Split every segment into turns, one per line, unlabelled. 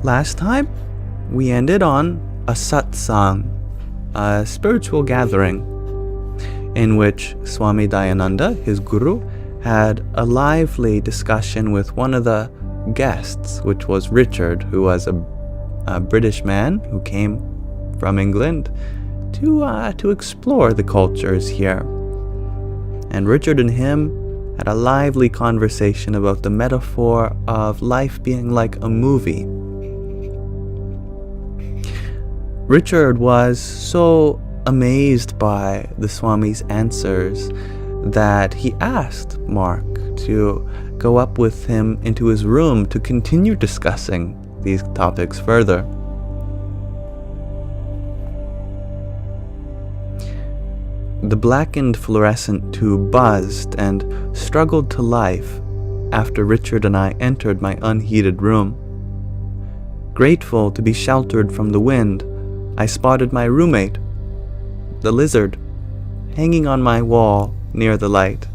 Last time, we ended on a satsang, a spiritual gathering, in which Swami Dayananda, his guru, had a lively discussion with one of the guests, which was Richard, who was a British man who came from England to explore the cultures here. And Richard and him had a lively conversation about the metaphor of life being like a movie. Richard was so amazed by the Swami's answers that he asked Mark to go up with him into his room to continue discussing these topics further. The blackened fluorescent tube buzzed and struggled to life after Richard and I entered my unheated room. Grateful to be sheltered from the wind, I spotted my roommate, the lizard, hanging on my wall near the light.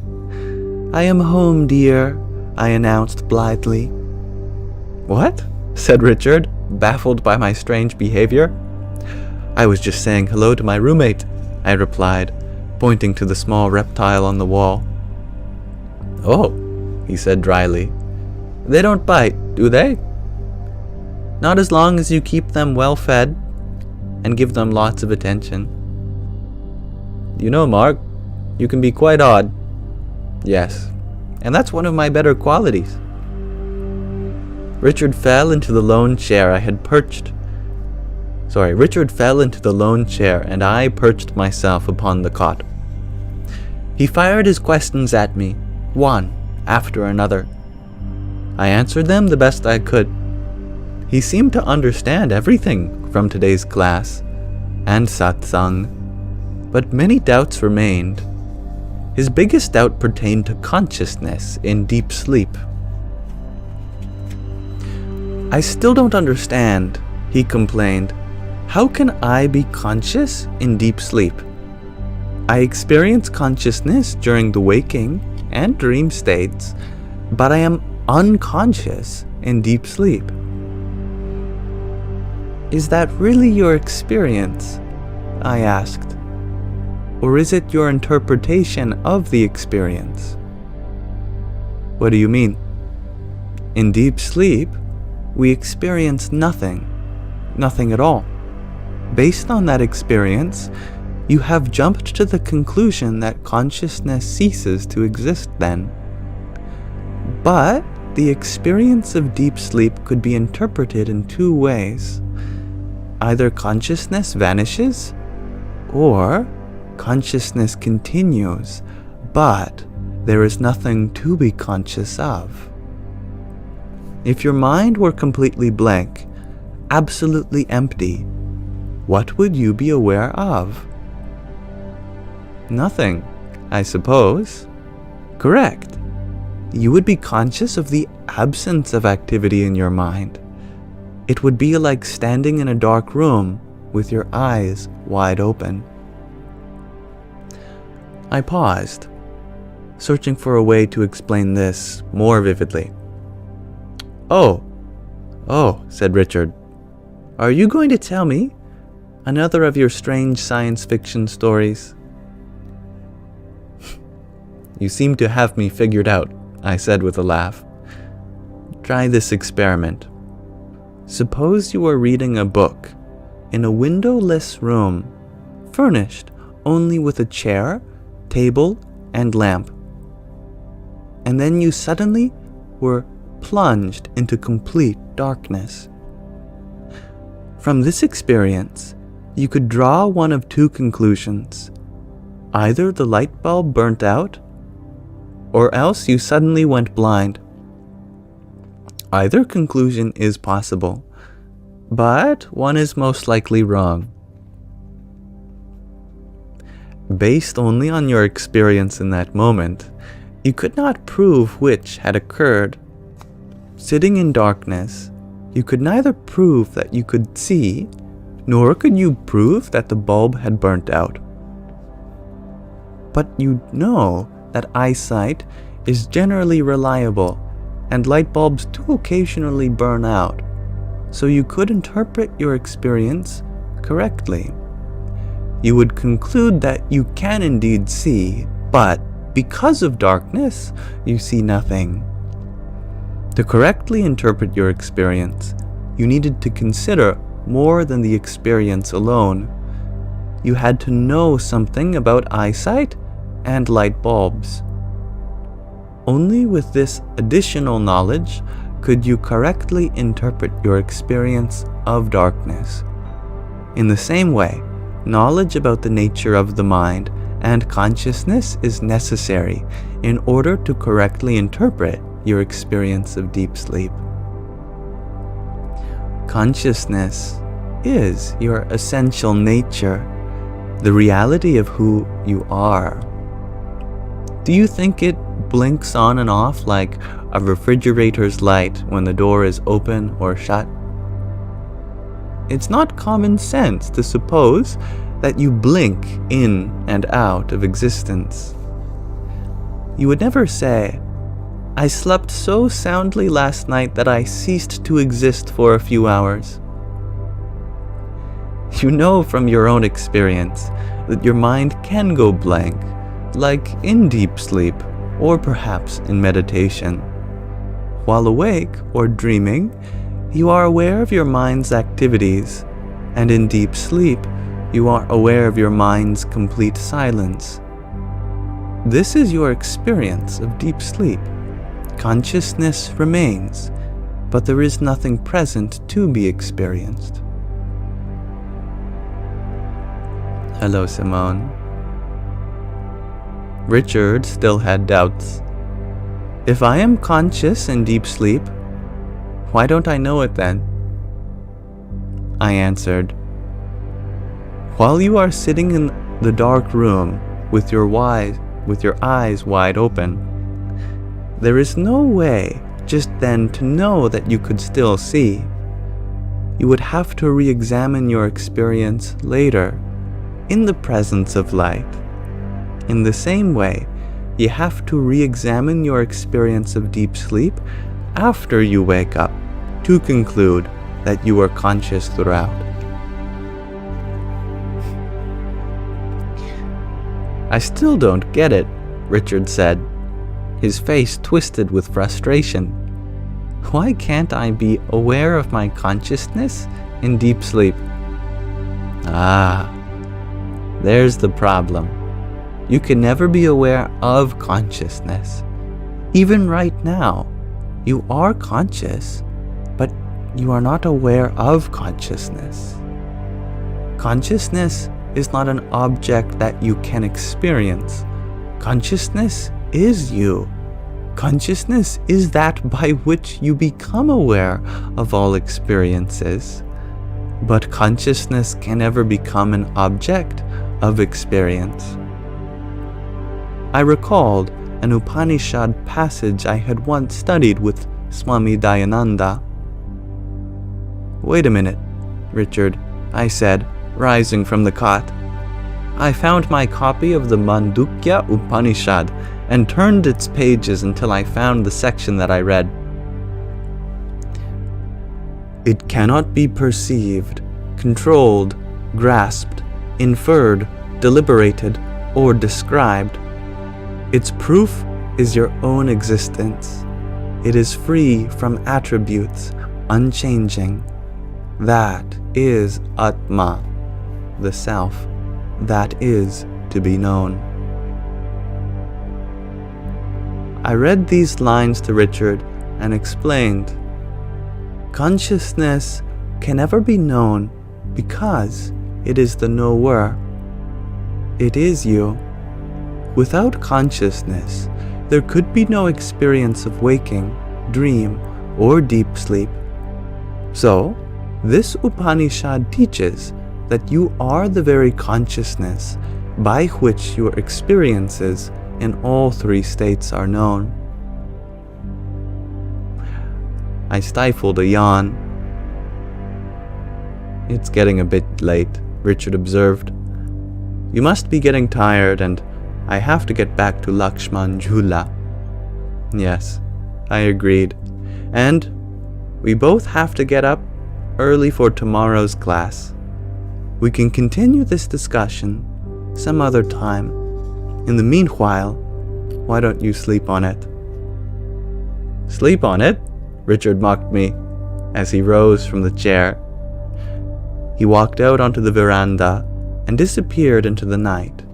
"I am home, dear," I announced blithely. "What?" said Richard, baffled by my strange behavior. "I was just saying hello to my roommate," I replied, pointing to the small reptile on the wall. "Oh," he said dryly. "They don't bite, do they?" "Not as long as you keep them well fed and give them lots of attention." "You know, Mark, you can be quite odd." "Yes, and that's one of my better qualities." Richard fell into the lone chair and I perched myself upon the cot. He fired his questions at me, one after another. I answered them the best I could. He seemed to understand everything from today's class and satsang, but many doubts remained. His biggest doubt pertained to consciousness in deep sleep. "I still don't understand," he complained. "How can I be conscious in deep sleep? I experience consciousness during the waking and dream states, but I am unconscious in deep sleep." "Is that really your experience?" I asked. "Or is it your interpretation of the experience?" "What do you mean?" "In deep sleep, we experience nothing at all. Based on that experience, you have jumped to the conclusion that consciousness ceases to exist then. But the experience of deep sleep could be interpreted in two ways. Either consciousness vanishes, or consciousness continues, but there is nothing to be conscious of. If your mind were completely blank, absolutely empty, what would you be aware of?" "Nothing, I suppose." "Correct. You would be conscious of the absence of activity in your mind. It would be like standing in a dark room with your eyes wide open." I paused, searching for a way to explain this more vividly. Oh, said Richard. "Are you going to tell me another of your strange science fiction stories?" "You seem to have me figured out," I said with a laugh. "Try this experiment. Suppose you are reading a book in a windowless room, furnished only with a chair, table, and lamp. And then you suddenly were plunged into complete darkness. From this experience, you could draw one of two conclusions. Either the light bulb burnt out, or else you suddenly went blind. Either conclusion is possible, but one is most likely wrong. Based only on your experience in that moment, you could not prove which had occurred. Sitting in darkness, you could neither prove that you could see, nor could you prove that the bulb had burnt out. But you know that eyesight is generally reliable, and light bulbs do occasionally burn out. so you could interpret your experience correctly. You would conclude that you can indeed see, but because of darkness, you see nothing. To correctly interpret your experience, you needed to consider more than the experience alone. You had to know something about eyesight and light bulbs. Only with this additional knowledge could you correctly interpret your experience of darkness. In the same way, knowledge about the nature of the mind and consciousness is necessary in order to correctly interpret your experience of deep sleep. Consciousness is your essential nature, the reality of who you are. Do you think it blinks on and off like a refrigerator's light when the door is open or shut? It's not common sense to suppose that you blink in and out of existence. You would never say, "I slept so soundly last night that I ceased to exist for a few hours." You know from your own experience that your mind can go blank, like in deep sleep, or perhaps in meditation. While awake or dreaming, you are aware of your mind's activities, and in deep sleep, you are aware of your mind's complete silence. This is your experience of deep sleep. Consciousness remains, but there is nothing present to be experienced. Hello, Simone. Richard still had doubts. If I am conscious in deep sleep, why don't I know it then? I answered, while you are sitting in the dark room with your eyes wide open, there is no way just then to know that you could still see. You would have to re-examine your experience later, in the presence of light. In the same way, you have to re-examine your experience of deep sleep after you wake up to conclude that you are conscious throughout. I still don't get it, Richard said, his face twisted with frustration. Why can't I be aware of my consciousness in deep sleep? Ah, there's the problem. You can never be aware of consciousness. Even right now, you are conscious, but you are not aware of consciousness. Consciousness is not an object that you can experience. Consciousness is you. Consciousness is that by which you become aware of all experiences. But consciousness can never become an object of experience. I recalled an Upanishad passage I had once studied with Swami Dayananda. Wait a minute, Richard, I said, rising from the cot. I found my copy of the Mandukya Upanishad and turned its pages until I found the section that I read. It cannot be perceived, controlled, grasped, inferred, deliberated, or described. Its proof is your own existence. It is free from attributes, unchanging. That is Atma, the self, that is to be known. I read these lines to Richard and explained, consciousness can never be known because it is the knower. It is you. Without consciousness, there could be no experience of waking, dream, or deep sleep. So, this Upanishad teaches that you are the very consciousness by which your experiences in all three states are known. I stifled a yawn. It's getting a bit late, Richard observed. You must be getting tired, and I have to get back to Lakshman Jhula. Yes, I agreed. And we both have to get up early for tomorrow's class. We can continue this discussion some other time. In the meanwhile, why don't you sleep on it? Sleep on it? Richard mocked me as he rose from the chair. He walked out onto the veranda and disappeared into the night.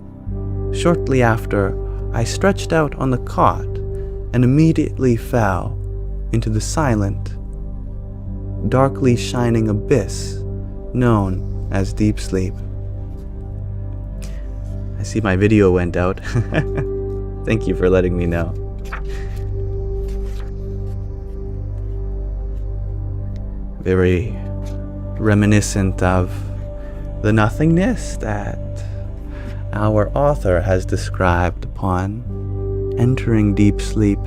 Shortly after, I stretched out on the cot and immediately fell into the silent, darkly shining abyss known as deep sleep. I see my video went out. Thank you for letting me know. Very reminiscent of the nothingness that our author has described upon entering deep sleep.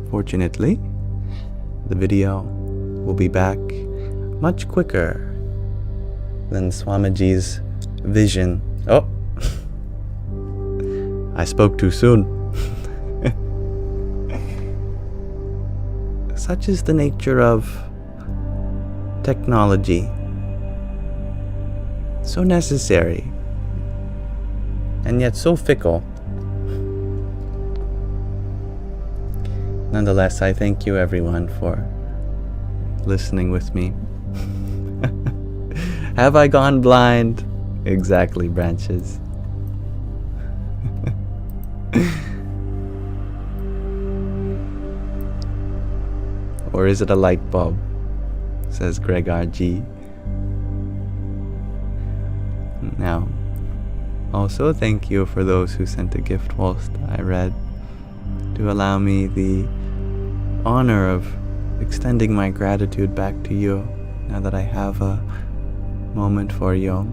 Fortunately, the video will be back much quicker than Swamiji's vision. Oh, I spoke too soon. Such is the nature of technology. So necessary, and yet so fickle. Nonetheless, I thank you everyone for listening with me. Have I gone blind? Exactly, branches. Or is it a light bulb? Says Greg R.G. Now, also thank you for those who sent a gift whilst I read, to allow me the honor of extending my gratitude back to you now that I have a moment for you.